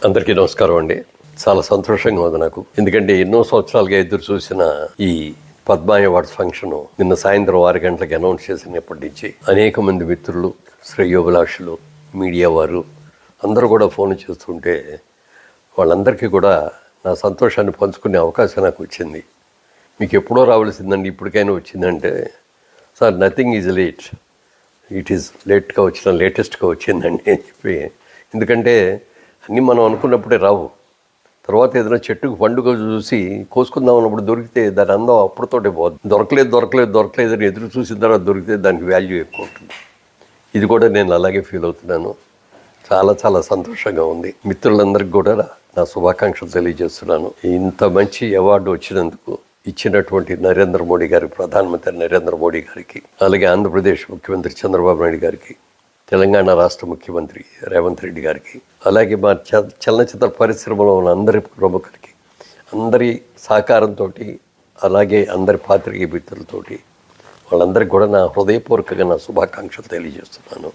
అందరికీ నమస్కారం అండి. చాలా సంతోషంగా ఉంది నాకు. ఎందుకంటే ఎన్నో సంవత్సరాలుగా ఎదురు చూసిన ఈ పద్మ అవార్డ్స్ ఫంక్షన్ నిన్న సాయంత్రం 6 గంటలకు అనౌన్స్ చేసినప్పటి నుంచి అనేక మంది మిత్రులు, శ్రేయోభిలాషులు, మీడియా వారు అందరూ కూడా ఫోన్ చేస్తుంటే వాళ్ళందరికీ కూడా నా సంతోషాన్ని పంచుకునే అవకాశం నాకు వచ్చింది. మీకు ఎప్పుడో రావాల్సిందండి, ఇప్పటికైనా వచ్చిందంటే, sir nothing is late, it is లేటెస్ట్గా వచ్చిందండి అని చెప్పి. ఎందుకంటే అన్నీ మనం అనుకున్నప్పుడే రావు. తర్వాత ఏదైనా చెట్టుకు పండుగ చూసి కోసుకుందాం అన్నప్పుడు దొరికితే దాని అందం అప్పుడుతోటే పోతుంది. దొరకలేదని ఎదురు చూసిన తర్వాత దొరికితే దానికి వాల్యూ ఎక్కువ ఉంటుంది. ఇది కూడా నేను అలాగే ఫీల్ అవుతున్నాను. చాలా చాలా సంతోషంగా ఉంది. మిత్రులందరికీ కూడా నా శుభాకాంక్షలు తెలియజేస్తున్నాను. ఇంత మంచి అవార్డు వచ్చినందుకు ఇచ్చినటువంటి నరేంద్ర మోడీ గారికి, ప్రధానమంత్రి నరేంద్ర మోడీ గారికి, అలాగే ఆంధ్రప్రదేశ్ ముఖ్యమంత్రి చంద్రబాబు నాయుడు గారికి, తెలంగాణ రాష్ట్ర ముఖ్యమంత్రి రేవంత్ రెడ్డి గారికి, అలాగే మా చలనచిత్ర పరిశ్రమలో ఉన్న అందరి ప్రముఖులకి, అందరి సహకారంతో, అలాగే అందరి పాత్రికేయ మిత్రులతోటి వాళ్ళందరికీ కూడా నా హృదయపూర్వకంగా నా శుభాకాంక్షలు తెలియజేస్తున్నాను.